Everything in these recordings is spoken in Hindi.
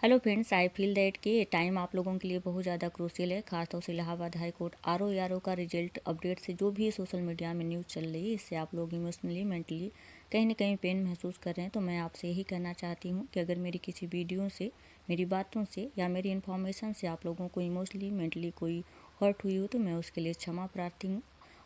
Hello friends, I feel that कि टाइम आप लोगों के लिए बहुत ज़्यादा क्रूशियल है। खासतौर से इलाहाबाद हाई कोर्ट आरओ का रिजल्ट अपडेट से जो भी सोशल मीडिया में न्यूज़ चल रही है, इससे आप लोग इमोशनली मेंटली कहीं ना कहीं पेन महसूस कर रहे हैं। तो मैं आपसे यही कहना चाहती हूँ कि अगर मेरी किसी वीडियो से, मेरी बातों से या मेरी इन्फॉर्मेशन से आप लोगों को इमोशनली मेंटली कोई हर्ट हुई हो तो मैं उसके लिए क्षमा प्रार्थी हूँ।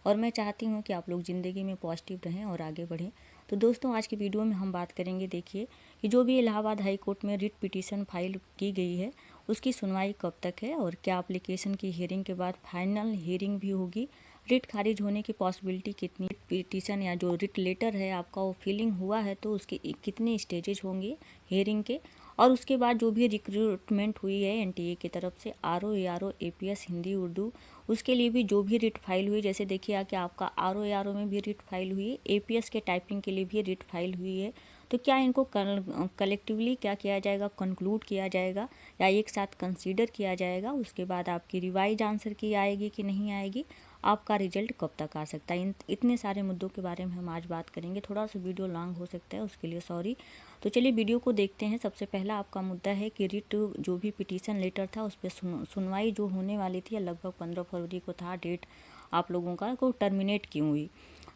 और मैं चाहती हूँ कि आप लोग ज़िंदगी में पॉजिटिव रहें और आगे बढ़ें। तो दोस्तों, आज की वीडियो में हम बात करेंगे, देखिए, कि जो भी इलाहाबाद हाई कोर्ट में रिट पिटीशन फाइल की गई है उसकी सुनवाई कब तक है और क्या एप्लीकेशन की हियरिंग के बाद फाइनल हियरिंग भी होगी, रिट खारिज होने की पॉसिबिलिटी कितनी, पिटीशन या जो रिट लेटर है आपका वो फिलिंग हुआ है तो उसके कितने स्टेजेस होंगे हियरिंग के, और उसके बाद जो भी रिक्रूटमेंट हुई है एनटीए की तरफ से RO ARO APS Hindi Urdu, उसके लिए भी जो भी रिट फाइल हुई, जैसे देखिए कि आपका आरओ एआरओ में भी रिट फाइल हुई है, एपीएस के टाइपिंग के लिए भी रिट फाइल हुई है। तो क्या इनको कलेक्टिवली क्या किया जाएगा, कंक्लूड किया जाएगा या एक साथ कंसीडर किया जाएगा, उसके बाद आपकी रिवाइज आंसर की आएगी कि नहीं आएगी, आपका रिजल्ट कब तक आ सकता है, इतने सारे मुद्दों के बारे में हम आज बात करेंगे। थोड़ा सा वीडियो लॉन्ग हो सकता है, उसके लिए सॉरी। तो चलिए वीडियो को देखते हैं। सबसे पहला आपका मुद्दा है कि रिट जो भी पिटीशन लेटर था उस पर सुनवाई जो होने वाली थी, लगभग 15 फरवरी को था डेट आप लोगों का, को टर्मिनेट क्यों हुई।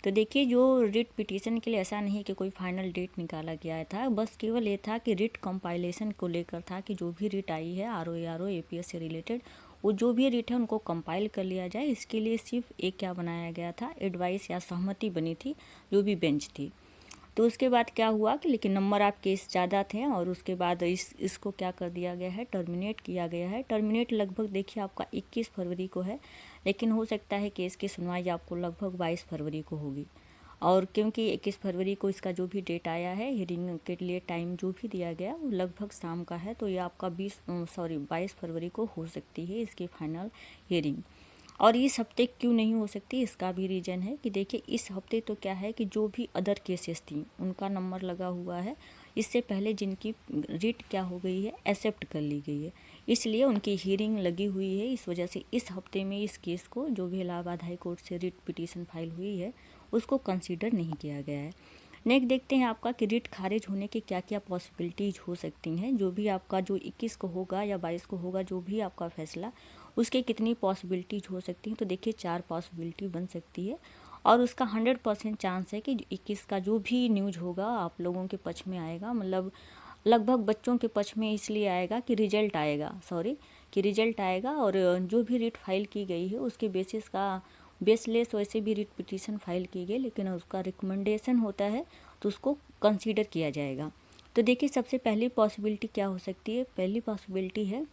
तो देखिए, जो रिट पिटीशन के लिए ऐसा नहीं कि कोई फाइनल डेट निकाला गया था, बस केवल ये था कि रिट कंपाइलेशन को लेकर था कि जो भी रिट आई है आरओ एपीएस से रिलेटेड, वो जो भी रिट है उनको कंपाइल कर लिया जाए। इसके लिए सिर्फ एक क्या बनाया गया था, एडवाइस या सहमति बनी थी जो भी बेंच थी। तो उसके बाद क्या हुआ कि लेकिन नंबर ऑफ केस ज़्यादा थे और उसके बाद इसको क्या कर दिया गया है, टर्मिनेट किया गया है। टर्मिनेट लगभग देखिए आपका 21 फरवरी को है, लेकिन हो सकता है केस की सुनवाई आपको लगभग 22 फरवरी को होगी। और क्योंकि 21 फरवरी को इसका जो भी डेट आया है हियरिंग के लिए, टाइम जो भी दिया गया वो लगभग शाम का है, तो ये आपका 22 फरवरी को हो सकती है इसकी फाइनल हियरिंग। और इस हफ्ते क्यों नहीं हो सकती, इसका भी रीज़न है कि देखिए इस हफ्ते तो क्या है कि जो भी अदर केसेस थी उनका नंबर लगा हुआ है, इससे पहले जिनकी रिट क्या हो गई है, एक्सेप्ट कर ली गई है, इसलिए उनकी हियरिंग लगी हुई है। इस वजह से इस हफ्ते में इस केस को, जो भी इलाहाबाद हाई कोर्ट से रिट पिटीशन फाइल हुई है, उसको कंसीडर नहीं किया गया है। नेक्स्ट देखते हैं आपका कि रिट खारिज होने की क्या क्या पॉसिबिलिटीज़ हो सकती हैं। जो भी आपका जो 21 को होगा या 22 को होगा, जो भी आपका फैसला, उसके कितनी पॉसिबिलिटीज़ हो सकती हैं। तो देखिए 4 पॉसिबिलिटी बन सकती है और उसका 100% चांस है कि 21 का जो भी न्यूज़ होगा आप लोगों के पक्ष में आएगा, मतलब लगभग बच्चों के पक्ष में इसलिए आएगा कि रिजल्ट आएगा, रिजल्ट आएगा। और जो भी रिट फाइल की गई है उसके बेसिस का बेसलेस वैसे भी रिट पिटीशन फाइल की गई, लेकिन उसका रिकमेंडेशन होता है तो उसको कंसीडर किया जाएगा। तो देखिए सबसे पहली पॉसिबिलिटी क्या हो सकती है, पहली पॉसिबिलिटी है,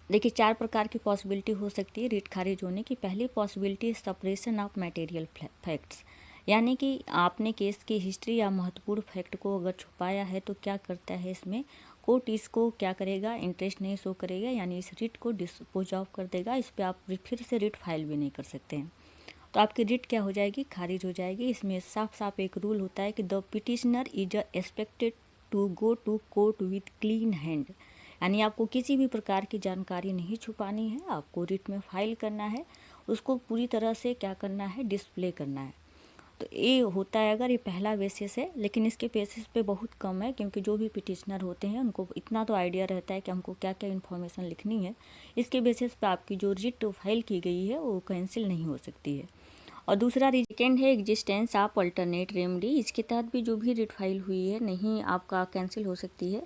देखिए 4 प्रकार की पॉसिबिलिटी हो सकती है रिट खारिज होने की। पहली possibility suppression of material facts, यानी कि आपने केस की हिस्ट्री या महत्वपूर्ण फैक्ट को अगर छुपाया है तो क्या करता है इसमें कोर्ट, इसको क्या करेगा, इंटरेस्ट नहीं शो करेगा, यानी इस रिट को डिस्पोज ऑफ कर देगा। इस पर आप फिर से रिट फाइल भी नहीं कर सकते हैं, तो आपकी रिट क्या हो जाएगी, खारिज हो जाएगी। इसमें साफ साफ एक रूल होता है कि the petitioner is expected to go to court with clean hand, यानी आपको किसी भी प्रकार की जानकारी नहीं छुपानी है, आपको रिट में फाइल करना है, उसको पूरी तरह से क्या करना है, डिस्प्ले करना है। तो ये होता है अगर ये पहला बेसिस है, लेकिन इसके बेसिस पे बहुत कम है, क्योंकि जो भी पिटिशनर होते हैं उनको इतना तो आइडिया रहता है कि हमको क्या क्या इन्फॉर्मेशन लिखनी है। इसके बेसिस पे आपकी जो रिट फाइल की गई है वो कैंसिल नहीं हो सकती है। और दूसरा सेकेंड है एग्जिस्टेंस ऑफ अल्टरनेट रेमेडी, इसके तहत भी जो भी रिट फाइल हुई है नहीं आपका कैंसिल हो सकती है,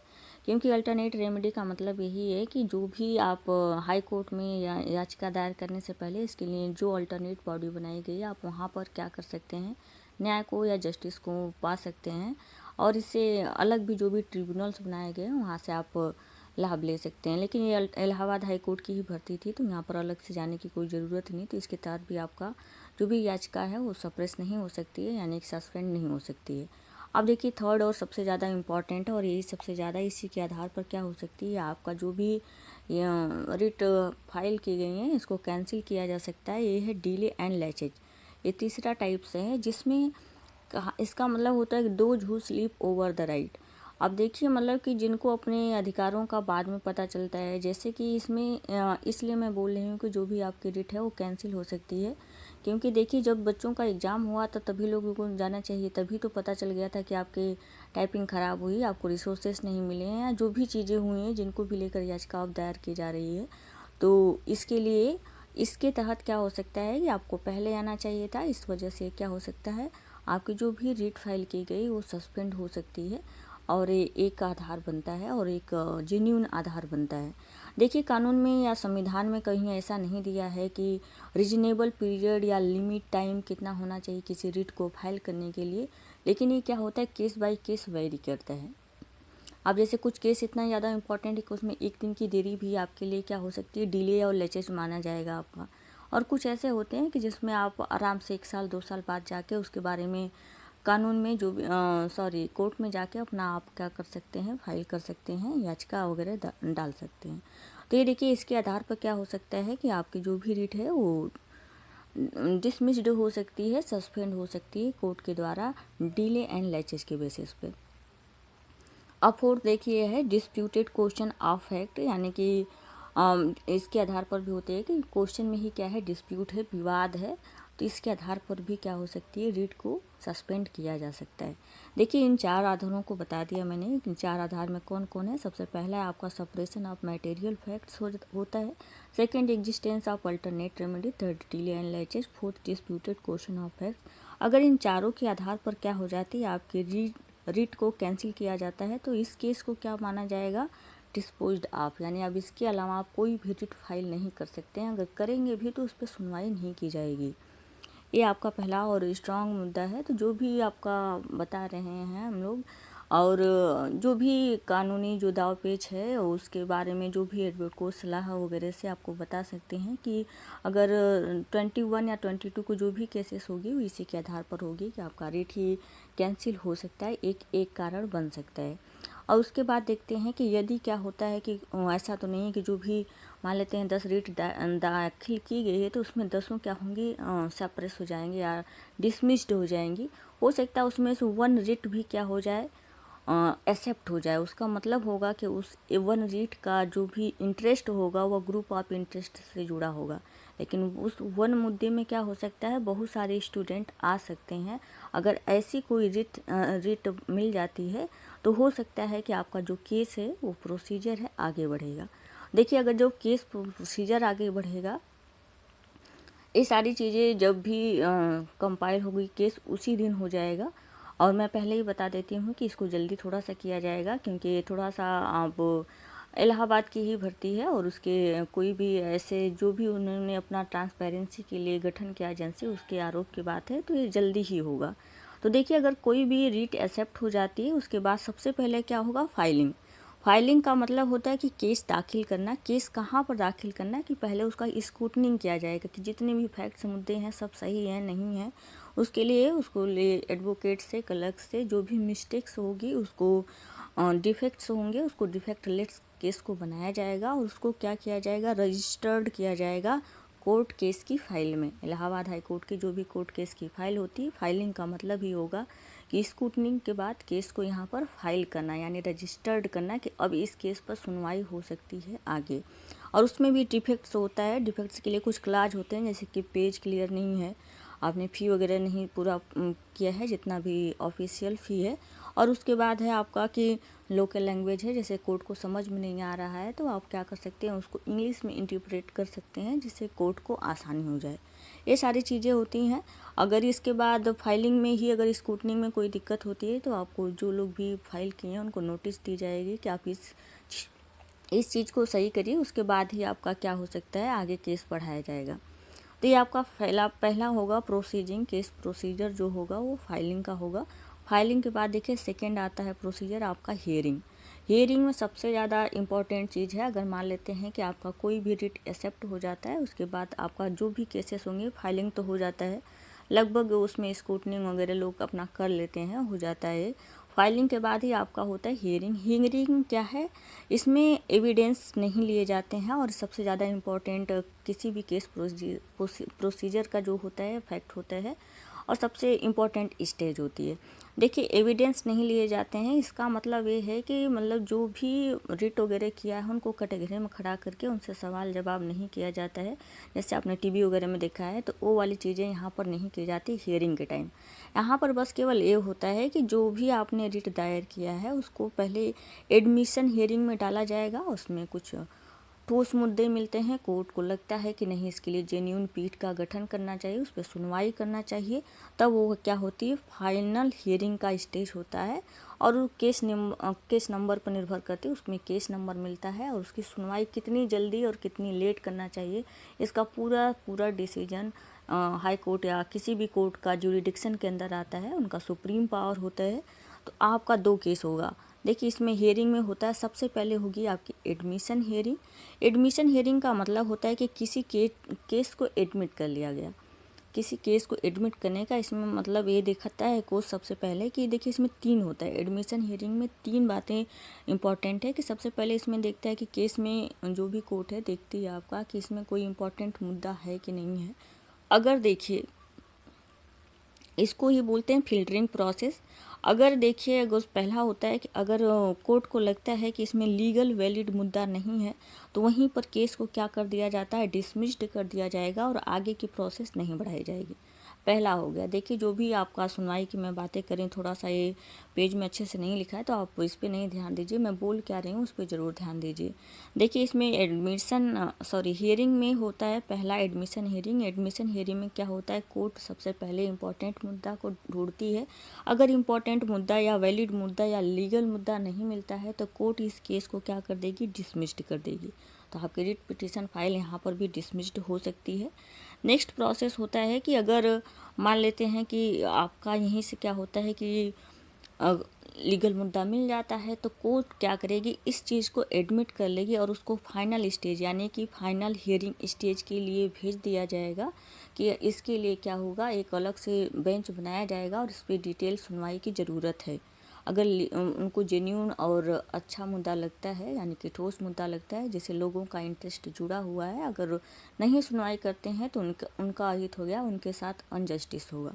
क्योंकि अल्टरनेट रेमेडी का मतलब यही है कि जो भी आप हाई कोर्ट में या याचिका दायर करने से पहले इसके लिए जो अल्टरनेट बॉडी बनाई गई है, आप वहाँ पर क्या कर सकते हैं, न्याय को या जस्टिस को पा सकते हैं। और इससे अलग भी जो भी ट्रिब्यूनल्स बनाए गए हैं वहाँ से आप लाभ ले सकते हैं। लेकिन ये इलाहाबाद हाई कोर्ट की ही भर्ती थी, तो यहाँ पर अलग से जाने की कोई ज़रूरत नहीं, तो इसके तहत भी आपका जो भी याचिका है वो सप्रेस नहीं हो सकती है, यानी कि सस्पेंड नहीं हो सकती है। अब देखिए थर्ड और सबसे ज़्यादा इम्पॉर्टेंट है, और यही सबसे ज़्यादा इसी के आधार पर क्या हो सकती है, आपका जो भी रिट फाइल की गई है इसको कैंसिल किया जा सकता है। ये है डिले एंड लैचेज, ये तीसरा टाइप से है, जिसमें इसका मतलब होता है कि those who sleep over the right. अब देखिए मतलब कि जिनको अपने अधिकारों का बाद में पता चलता है, जैसे कि इसमें इसलिए मैं बोल रही हूँ कि जो भी आपकी रिट है वो कैंसिल हो सकती है, क्योंकि देखिए जब बच्चों का एग्ज़ाम हुआ तो तभी लोगों को जाना चाहिए, तभी तो पता चल गया था कि आपकी टाइपिंग ख़राब हुई, आपको रिसोर्सेस नहीं मिले हैं, या जो भी चीज़ें हुई हैं जिनको भी लेकर याचिका अब दायर की जा रही है। तो इसके लिए इसके तहत क्या हो सकता है कि आपको पहले आना चाहिए था। इस वजह से क्या हो सकता है, आपकी जो भी रीट फाइल की गई वो सस्पेंड हो सकती है, और एक आधार बनता है और एक जेन्युइन आधार बनता है। देखिए कानून में या संविधान में कहीं ऐसा नहीं दिया है कि रीजनेबल पीरियड या लिमिट टाइम कितना होना चाहिए किसी रीट को फाइल करने के लिए, लेकिन ये क्या होता है, केस बाय केस वेरी करता है। अब जैसे कुछ केस इतना ज़्यादा इंपॉर्टेंट है कि उसमें एक दिन की देरी भी आपके लिए क्या हो सकती है, डिले और लेचेज माना जाएगा आपका। और कुछ ऐसे होते हैं कि जिसमें आप आराम से 1 साल 2 साल बाद जाके उसके बारे में कानून में जो भी कोर्ट में जाके अपना आप क्या कर सकते हैं, फाइल कर सकते हैं, याचिका वगैरह डाल सकते हैं। तो ये देखिए इसके आधार पर क्या हो सकता है कि आपकी जो भी रीट है वो डिसमिस्ड हो सकती है, सस्पेंड हो सकती है कोर्ट के द्वारा डिले एंड लेचेज के बेसिस पे। अब फोर्थ देखिए है डिस्प्यूटेड क्वेश्चन ऑफ फैक्ट, यानी कि इसके आधार पर भी होते हैं कि क्वेश्चन में ही क्या है, डिस्प्यूट है, विवाद है, तो इसके आधार पर भी क्या हो सकती है, रीट को सस्पेंड किया जा सकता है। देखिए इन 4 आधारों को बता दिया मैंने, इन 4 आधार में कौन कौन है। सबसे पहला है आपका सप्रेशन ऑफ मटेरियल फैक्ट्स होता है, second existence of alternate remedy, third delay and laches, fourth disputed question of fact. अगर इन चारों के आधार पर क्या हो जाती है, आपकी रीट को कैंसिल किया जाता है, तो इस केस को क्या माना जाएगा, डिस्पोज्ड ऑफ, यानी अब इसके अलावा आप कोई भी रीट फाइल नहीं कर सकते हैं। अगर करेंगे भी तो उस पर सुनवाई नहीं की जाएगी। ये आपका पहला और स्ट्रॉन्ग मुद्दा है। तो जो भी आपका बता रहे हैं हम लोग, और जो भी कानूनी जो दाव पेच है उसके बारे में जो भी एडवोकेट को सलाह वगैरह से आपको बता सकते हैं कि अगर 21 या 22 को जो भी केसेस होगी वो इसी के आधार पर होगी कि आपका रेट ही कैंसिल हो सकता है, एक कारण बन सकता है। और उसके बाद देखते हैं कि यदि क्या होता है कि ऐसा तो नहीं है कि जो भी मान लेते हैं 10 रीट दाखिल की गई है तो उसमें 10 क्या होंगी, सप्रेस हो जाएंगी या डिसमिस्ड हो जाएंगी। हो सकता है उसमें से 1 रीट भी क्या हो जाए, एक्सेप्ट हो जाए। उसका मतलब होगा कि उस 1 रीट का जो भी इंटरेस्ट होगा वह ग्रुप ऑफ इंटरेस्ट से जुड़ा होगा, लेकिन उस 1 मुद्दे में क्या हो सकता है, बहुत सारे स्टूडेंट आ सकते हैं। अगर ऐसी कोई रीट मिल जाती है तो हो सकता है कि आपका जो केस है वो प्रोसीजर है आगे बढ़ेगा। देखिए अगर जो केस प्रोसीजर आगे बढ़ेगा, ये सारी चीज़ें जब भी कंपाइल होगी केस उसी दिन हो जाएगा। और मैं पहले ही बता देती हूँ कि इसको जल्दी थोड़ा सा किया जाएगा, क्योंकि ये थोड़ा सा अब इलाहाबाद की ही भर्ती है और उसके कोई भी ऐसे जो भी उन्होंने अपना ट्रांसपेरेंसी के लिए गठन किया एजेंसी, उसके आरोप की बात है, तो ये जल्दी ही होगा। तो देखिए अगर कोई भी रीट एक्सेप्ट हो जाती है उसके बाद सबसे पहले क्या होगा, फाइलिंग। फाइलिंग का मतलब होता है कि केस दाखिल करना। केस कहाँ पर दाखिल करना है कि पहले उसका स्क्रूटनिंग किया जाएगा कि जितने भी फैक्ट्स मुद्दे हैं सब सही हैं नहीं हैं। उसके लिए उसको एडवोकेट से क्लर्क से जो भी मिस्टेक्स होगी उसको डिफेक्ट्स होंगे उसको डिफेक्ट लेस केस को बनाया जाएगा और उसको क्या किया जाएगा, रजिस्टर्ड किया जाएगा कोर्ट केस की फाइल में। इलाहाबाद हाई कोर्ट की जो भी कोर्ट केस की फाइल होती है, फाइलिंग का मतलब ही होगा कि स्क्रूटनिंग के बाद केस को यहाँ पर फाइल करना, यानी रजिस्टर्ड करना कि अब इस केस पर सुनवाई हो सकती है आगे। और उसमें भी डिफेक्ट्स होता है, डिफेक्ट्स के लिए कुछ क्लाज होते हैं, जैसे कि पेज क्लियर नहीं है, आपने फ़ी वगैरह नहीं पूरा किया है जितना भी ऑफिशियल फ़ी है। और उसके बाद है आपका कि लोकल लैंग्वेज है, जैसे कोर्ट को समझ में नहीं आ रहा है तो आप क्या कर सकते हैं, उसको इंग्लिश में इंटरप्रेट कर सकते हैं जिससे कोर्ट को आसानी हो जाए। ये सारी चीज़ें होती हैं। अगर इसके बाद फाइलिंग में ही अगर स्क्रूटनिंग में कोई दिक्कत होती है तो आपको जो लोग भी फाइल किए हैं उनको नोटिस दी जाएगी कि आप इस चीज़ को सही करिए, उसके बाद ही आपका क्या हो सकता है, आगे केस बढ़ाया जाएगा। तो ये आपका पहला होगा प्रोसीजिंग। केस प्रोसीजर जो होगा वो फाइलिंग का होगा। फाइलिंग के बाद देखिए सेकंड आता है प्रोसीजर आपका हियरिंग। हियरिंग में सबसे ज़्यादा इम्पॉर्टेंट चीज़ है, अगर मान लेते हैं कि आपका कोई भी रिट एक्सेप्ट हो जाता है उसके बाद आपका जो भी केसेस होंगे, फाइलिंग तो हो जाता है लगभग, उसमें स्क्रूटनिंग वगैरह लोग अपना कर लेते हैं, हो जाता है। फाइलिंग के बाद ही आपका होता है हियरिंग। हियरिंग क्या है, इसमें एविडेंस नहीं लिए जाते हैं और सबसे ज़्यादा इम्पॉर्टेंट किसी भी केस प्रोसीजर का जो होता है फैक्ट होता है और सबसे इम्पॉर्टेंट स्टेज होती है। देखिए एविडेंस नहीं लिए जाते हैं, इसका मतलब ये है कि मतलब जो भी रिट वगैरह किया है उनको कटघरे में खड़ा करके उनसे सवाल जवाब नहीं किया जाता है। जैसे आपने टीवी वगैरह में देखा है, तो वो वाली चीज़ें यहाँ पर नहीं की जाती हियरिंग के टाइम। यहाँ पर बस केवल ये होता है कि जो भी आपने रिट दायर किया है उसको पहले एडमिशन हियरिंग में डाला जाएगा। उसमें कुछ ठोस मुद्दे मिलते हैं, कोर्ट को लगता है कि नहीं इसके लिए जेन्यून पीठ का गठन करना चाहिए, उस पर सुनवाई करना चाहिए, तब वो क्या होती है फाइनल हियरिंग का स्टेज होता है। और वो केस नंबर पर निर्भर करती है, उसमें केस नंबर मिलता है और उसकी सुनवाई कितनी जल्दी और कितनी लेट करना चाहिए इसका पूरा पूरा डिसीजन हाई कोर्ट या किसी भी कोर्ट का जुरिडिक्शन के अंदर आता है, उनका सुप्रीम पावर होता है। तो आपका 2 केस होगा। देखिए इसमें हियरिंग में होता है, सबसे पहले होगी आपकी एडमिशन हियरिंग। एडमिशन हियरिंग का मतलब होता है कि किसी केस को एडमिट कर लिया गया। किसी केस को एडमिट करने का इसमें मतलब ये दिखाता है कोर्ट सबसे पहले कि देखिए इसमें 3 होता है। एडमिशन हियरिंग में 3 बातें इंपॉर्टेंट है कि सबसे पहले इसमें देखता है कि केस में जो भी कोर्ट है देखती है आपका कि इसमें कोई इंपॉर्टेंट मुद्दा है कि नहीं है। अगर देखिए इसको ही बोलते हैं फिल्टरिंग प्रोसेस। अगर देखिए अगर पहला होता है कि अगर कोर्ट को लगता है कि इसमें लीगल वैलिड मुद्दा नहीं है, तो वहीं पर केस को क्या कर दिया जाता है, डिसमिस्ड कर दिया जाएगा और आगे की प्रोसेस नहीं बढ़ाई जाएगी। पहला हो गया। देखिए जो भी आपका सुनवाई की मैं बातें करें, थोड़ा सा ये पेज में अच्छे से नहीं लिखा है तो आप इस पर नहीं ध्यान दीजिए, मैं बोल क्या रही हूँ उस पर ज़रूर ध्यान दीजिए। देखिए इसमें हियरिंग में होता है पहला एडमिशन हियरिंग। एडमिशन हियरिंग में क्या होता है, कोर्ट सबसे पहले इंपॉर्टेंट मुद्दा को ढूंढती है। अगर इंपॉर्टेंट मुद्दा या वैलिड मुद्दा या लीगल मुद्दा नहीं मिलता है तो कोर्ट इस केस को क्या कर देगी, डिसमिस्ड कर देगी। तो आपकी रिट पिटीशन फाइल यहाँ पर भी डिसमिस्ड हो सकती है। नेक्स्ट प्रोसेस होता है कि अगर मान लेते हैं कि आपका यहीं से क्या होता है कि लीगल मुद्दा मिल जाता है, तो कोर्ट क्या करेगी, इस चीज़ को एडमिट कर लेगी और उसको फाइनल स्टेज यानी कि फाइनल हियरिंग स्टेज के लिए भेज दिया जाएगा कि इसके लिए क्या होगा, एक अलग से बेंच बनाया जाएगा और इस पर डिटेल सुनवाई की ज़रूरत है। अगर उनको जेन्यून और अच्छा मुद्दा लगता है यानी कि ठोस मुद्दा लगता है जिससे लोगों का इंटरेस्ट जुड़ा हुआ है, अगर नहीं सुनवाई करते हैं तो उनका अहित हो गया, उनके साथ अनजस्टिस होगा।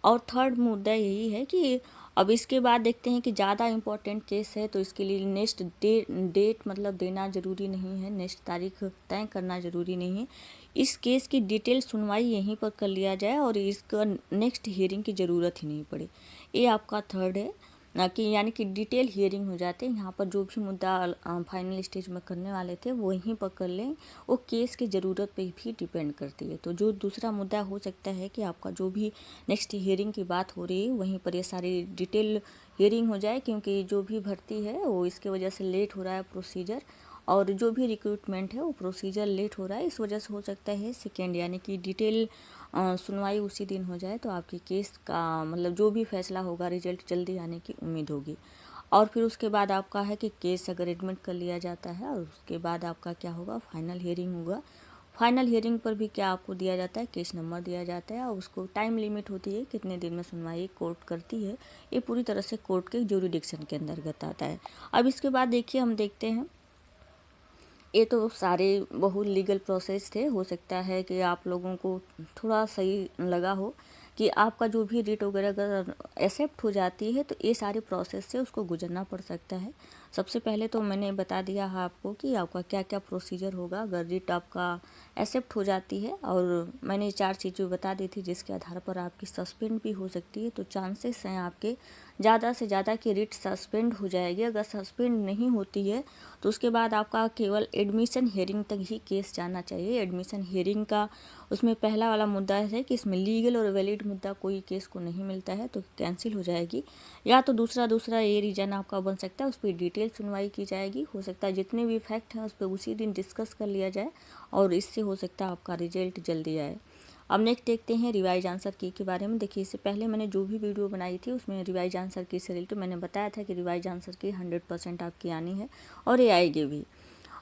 और थर्ड मुद्दा यही है कि अब इसके बाद देखते हैं कि ज़्यादा इम्पोर्टेंट केस है तो इसके लिए नेक्स्ट डेट मतलब देना ज़रूरी नहीं है, नेक्स्ट तारीख तय करना ज़रूरी नहीं है। इस केस की डिटेल सुनवाई यहीं पर कर लिया जाए और इसका नेक्स्ट हियरिंग की ज़रूरत ही नहीं पड़े। ये आपका थर्ड है ना, कि यानी कि डिटेल हियरिंग हो जाते हैं। यहाँ पर जो भी मुद्दा फाइनल स्टेज में करने वाले थे वो वहीं पर कर लें, वो केस की ज़रूरत पे भी डिपेंड करती है। तो जो दूसरा मुद्दा हो सकता है कि आपका जो भी नेक्स्ट हियरिंग की बात हो रही है वहीं पर ये सारी डिटेल हियरिंग हो जाए, क्योंकि जो भी भर्ती है वो इसके वजह से लेट हो रहा है प्रोसीजर, और जो भी रिक्रूटमेंट है वो प्रोसीजर लेट हो रहा है, इस वजह से हो सकता है सेकेंड यानी कि डिटेल सुनवाई उसी दिन हो जाए, तो आपकी केस का मतलब जो भी फैसला होगा रिजल्ट जल्दी आने की उम्मीद होगी। और फिर उसके बाद आपका है कि केस अगर एडमिट कर लिया जाता है और उसके बाद आपका क्या होगा, फाइनल हियरिंग होगा। फाइनल हियरिंग पर भी क्या आपको दिया जाता है, केस नंबर दिया जाता है और उसको टाइम लिमिट होती है कितने दिन में सुनवाई कोर्ट करती है। ये पूरी तरह से कोर्ट के ज्यूरिडिक्शन के अंतर्गत आता है। अब इसके बाद देखिए हम देखते हैं, ये तो सारे बहुत लीगल प्रोसेस थे। हो सकता है कि आप लोगों को थोड़ा सही लगा हो कि आपका जो भी रिट वगैरह अगर एक्सेप्ट हो जाती है तो ये सारे प्रोसेस से उसको गुजरना पड़ सकता है। सबसे पहले तो मैंने बता दिया है आपको कि आपका क्या क्या प्रोसीजर होगा अगर रिट आपका एक्सेप्ट हो जाती है, और मैंने 4 चीज़ें बता दी थी जिसके आधार पर आपकी सस्पेंड भी हो सकती है। तो चांसेस हैं आपके ज़्यादा से ज़्यादा कि रिट सस्पेंड हो जाएगी। अगर सस्पेंड नहीं होती है तो उसके बाद आपका केवल एडमिशन हियरिंग तक ही केस जाना चाहिए। एडमिशन हियरिंग का उसमें पहला वाला मुद्दा है कि इसमें लीगल और वैलिड मुद्दा कोई केस को नहीं मिलता है तो कैंसिल हो जाएगी, या तो दूसरा ये रीज़न आपका बन सकता है, उस पर डिटेल सुनवाई की जाएगी। हो सकता है जितने भी फैक्ट हैं उस पर उसी दिन डिस्कस कर लिया जाए और इससे हो सकता है आपका रिजल्ट जल्दी आए। अब नेक्स्ट देखते हैं रिवाइज आंसर की के बारे में। देखिए इससे पहले मैंने जो भी वीडियो बनाई थी उसमें रिवाइज आंसर की से रिलेटेड मैंने बताया था कि रिवाइज आंसर की 100% आपकी आनी है और ये आएगी भी।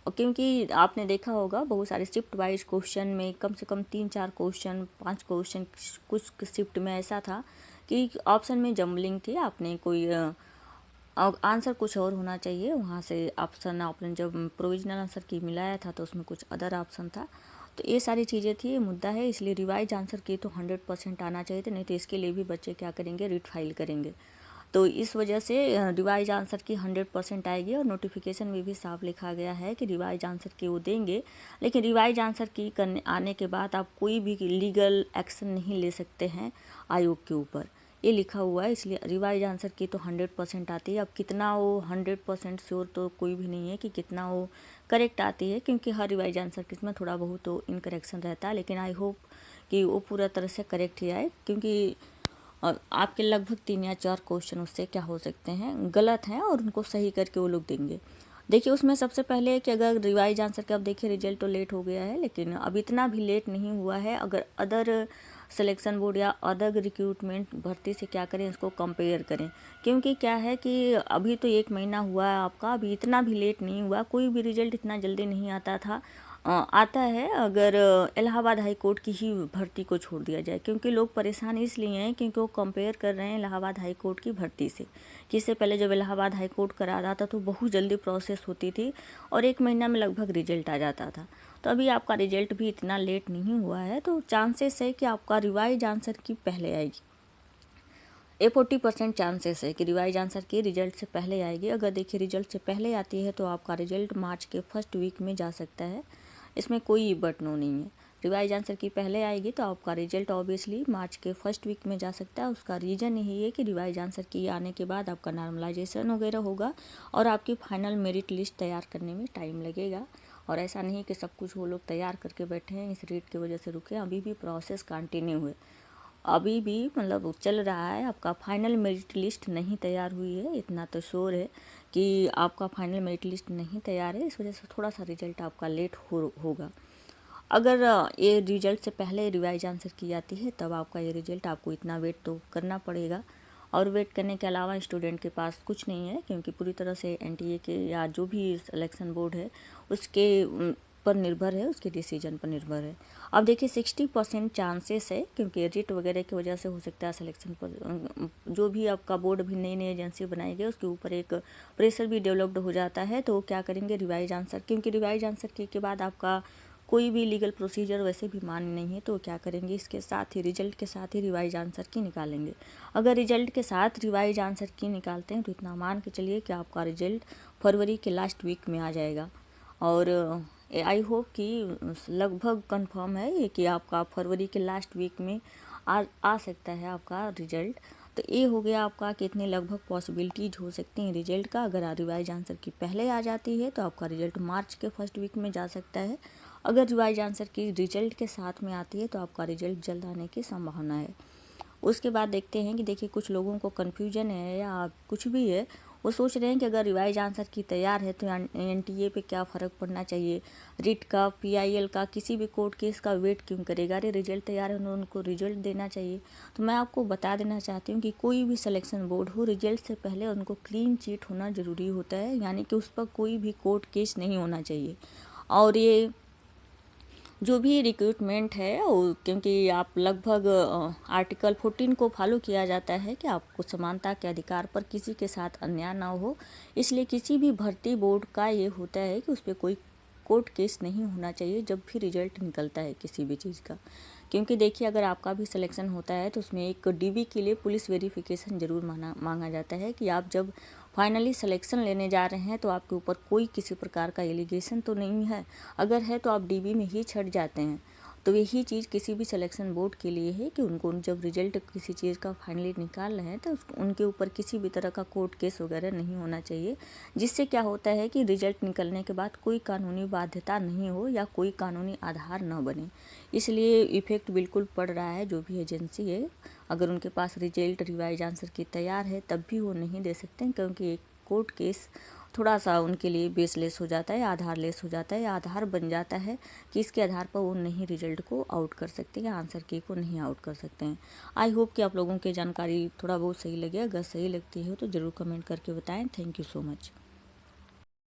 और क्योंकि आपने देखा होगा बहुत सारे शिफ्ट वाइज क्वेश्चन में कम से कम 3-4 क्वेश्चन 5 क्वेश्चन कुछ शिफ्ट में ऐसा था कि ऑप्शन में जम्बलिंग थी, आपने कोई आंसर कुछ और होना चाहिए, वहाँ से ऑप्शन आपने जब प्रोविजनल आंसर की मिलाया था तो उसमें कुछ अदर ऑप्शन था। तो ये सारी चीज़ें थी, ये मुद्दा है। इसलिए रिवाइज आंसर की तो 100% आना चाहिए था, नहीं तो इसके लिए भी बच्चे क्या करेंगे, रिट फाइल करेंगे। तो इस वजह से रिवाइज आंसर की 100% आएगी। और नोटिफिकेशन में भी साफ लिखा गया है कि रिवाइज आंसर की वो देंगे, लेकिन रिवाइज आंसर की करने आने के बाद आप कोई भी लीगल एक्शन नहीं ले सकते हैं आयोग के ऊपर, ये लिखा हुआ है। इसलिए रिवाइज आंसर की तो 100% आती है। अब कितना वो 100% श्योर तो कोई भी नहीं है कि कितना वो करेक्ट आती है, क्योंकि हर रिवाइज आंसर की में थोड़ा बहुत तो इनकरेक्शन रहता है, लेकिन आई होप कि वो पूरा तरह से करेक्ट ही आए, क्योंकि और आपके लगभग 3 या 4 क्वेश्चन उससे क्या हो सकते हैं, गलत हैं, और उनको सही करके वो लोग देंगे। देखिए उसमें सबसे पहले है कि अगर रिवाइज आंसर का, अब देखिए रिजल्ट तो लेट हो गया है, लेकिन अब इतना भी लेट नहीं हुआ है। अगर अदर सिलेक्शन बोर्ड या अदर रिक्रूटमेंट भर्ती से क्या करें, इसको कंपेयर करें, क्योंकि क्या है कि अभी तो 1 महीना हुआ है आपका, अभी इतना भी लेट नहीं हुआ। कोई भी रिजल्ट इतना जल्दी नहीं आता था, आता है अगर इलाहाबाद हाई कोर्ट की ही भर्ती को छोड़ दिया जाए, क्योंकि लोग परेशान इसलिए हैं क्योंकि वो कंपेयर कर रहे हैं इलाहाबाद हाई कोर्ट की भर्ती से, कि इससे पहले जब इलाहाबाद हाई कोर्ट करा रहा था तो बहुत जल्दी प्रोसेस होती थी और 1 महीना में लगभग रिजल्ट आ जाता था। तो अभी आपका रिजल्ट भी इतना लेट नहीं हुआ है, तो चांसेस है कि आपका रिवाइज आंसर की पहले आएगी। 40% चांसेस है कि रिवाइज आंसर की रिजल्ट से पहले आएगी। अगर देखिए रिजल्ट से पहले आती है तो आपका रिजल्ट मार्च के फर्स्ट वीक में जा सकता है, इसमें कोई बट नो नहीं है। रिवाइज आंसर की पहले आएगी तो आपका रिजल्ट ऑब्वियसली मार्च के फर्स्ट वीक में जा सकता है। उसका रीज़न यही है कि रिवाइज आंसर की आने के बाद आपका नॉर्मलाइजेशन वगैरह होगा और आपकी फाइनल मेरिट लिस्ट तैयार करने में टाइम लगेगा। और ऐसा नहीं कि सब कुछ वो लोग तैयार करके बैठे हैं, इस रेट की वजह से रुके, अभी भी प्रोसेस कंटिन्यू है, अभी भी मतलब चल रहा है। आपका फाइनल मेरिट लिस्ट नहीं तैयार हुई है, इतना तो श्योर है कि आपका फाइनल मेरिट लिस्ट नहीं तैयार है, इस वजह से थोड़ा सा रिजल्ट आपका लेट होगा। अगर ये रिजल्ट से पहले रिवाइज आंसर की जाती है तब आपका ये रिजल्ट, आपको इतना वेट तो करना पड़ेगा। और वेट करने के अलावा स्टूडेंट के पास कुछ नहीं है, क्योंकि पूरी तरह से एनटीए के या जो भी सिलेक्शन बोर्ड है उसके पर निर्भर है, उसके डिसीजन पर निर्भर है। अब देखिए 60% चांसेस है, क्योंकि रिट वगैरह की वजह से हो सकता है सिलेक्शन पर जो भी आपका बोर्ड भी नई नई एजेंसी बनाई गई उसके ऊपर एक प्रेशर भी डेवलप्ड हो जाता है। तो क्या करेंगे, रिवाइज आंसर, क्योंकि रिवाइज आंसर के बाद आपका कोई भी लीगल प्रोसीजर वैसे भी मान्य नहीं है, तो क्या करेंगे, इसके साथ ही रिजल्ट के साथ ही रिवाइज आंसर की निकालेंगे। अगर रिजल्ट के साथ रिवाइज आंसर की निकालते हैं तो इतना मान के चलिए कि आपका रिजल्ट फरवरी के लास्ट वीक में आ जाएगा। और आई होप कि लगभग कंफर्म है ये कि आपका फरवरी के लास्ट वीक में आ सकता है आपका रिजल्ट। तो ये हो गया आपका कितने लगभग पॉसिबिलिटीज हो सकती हैं रिजल्ट का। अगर रिवाइज आंसर की पहले आ जाती है तो आपका रिजल्ट मार्च के फर्स्ट वीक में जा सकता है। अगर रिवाइज आंसर की रिजल्ट के साथ में आती है तो आपका रिजल्ट जल्द आने की संभावना है। उसके बाद देखते हैं कि देखिए कुछ लोगों को कन्फ्यूजन है या कुछ भी है, वो सोच रहे हैं कि अगर रिवाइज आंसर की तैयार है तो एनटीए पे क्या फ़र्क पड़ना चाहिए, रिट का, पीआईएल का, किसी भी कोर्ट केस का वेट क्यों करेगा, अरे रिजल्ट तैयार है उनको रिजल्ट देना चाहिए। तो मैं आपको बता देना चाहती हूँ कि कोई भी सिलेक्शन बोर्ड हो, रिजल्ट से पहले उनको क्लीन चिट होना ज़रूरी होता है, यानी कि उस पर कोई भी कोर्ट केस नहीं होना चाहिए। और ये जो भी रिक्रूटमेंट है वो, क्योंकि आप लगभग आर्टिकल 14 को फॉलो किया जाता है कि आपको समानता के अधिकार पर किसी के साथ अन्याय ना हो, इसलिए किसी भी भर्ती बोर्ड का ये होता है कि उस पर कोई कोर्ट केस नहीं होना चाहिए जब भी रिजल्ट निकलता है किसी भी चीज़ का। क्योंकि देखिए अगर आपका भी सिलेक्शन होता है तो उसमें एक डीबी के लिए पुलिस वेरिफिकेशन ज़रूर मांगा जाता है कि आप जब फाइनली सिलेक्शन लेने जा रहे हैं तो आपके ऊपर कोई किसी प्रकार का एलिगेशन तो नहीं है, अगर है तो आप डीबी में ही छट जाते हैं। तो यही चीज़ किसी भी सिलेक्शन बोर्ड के लिए है कि उनको जब रिजल्ट किसी चीज़ का फाइनली निकाल रहे हैं तो उनके ऊपर किसी भी तरह का कोर्ट केस वगैरह नहीं होना चाहिए, जिससे क्या होता है कि रिजल्ट निकलने के बाद कोई कानूनी बाध्यता नहीं हो या कोई कानूनी आधार न बने। इसलिए इफ़ेक्ट बिल्कुल पड़ रहा है जो भी एजेंसी है, अगर उनके पास रिजल्ट रिवाइज आंसर की तैयार है तब भी वो नहीं दे सकते हैं, क्योंकि एक कोर्ट केस थोड़ा सा उनके लिए बेसलेस हो जाता है, आधारलेस हो जाता है, या आधार बन जाता है कि इसके आधार पर वो नहीं रिजल्ट को आउट कर सकते या आंसर की को नहीं आउट कर सकते हैं। आई होप कि आप लोगों की जानकारी थोड़ा बहुत सही लगे, अगर सही लगती है तो ज़रूर कमेंट करके बताएं। Thank you so much.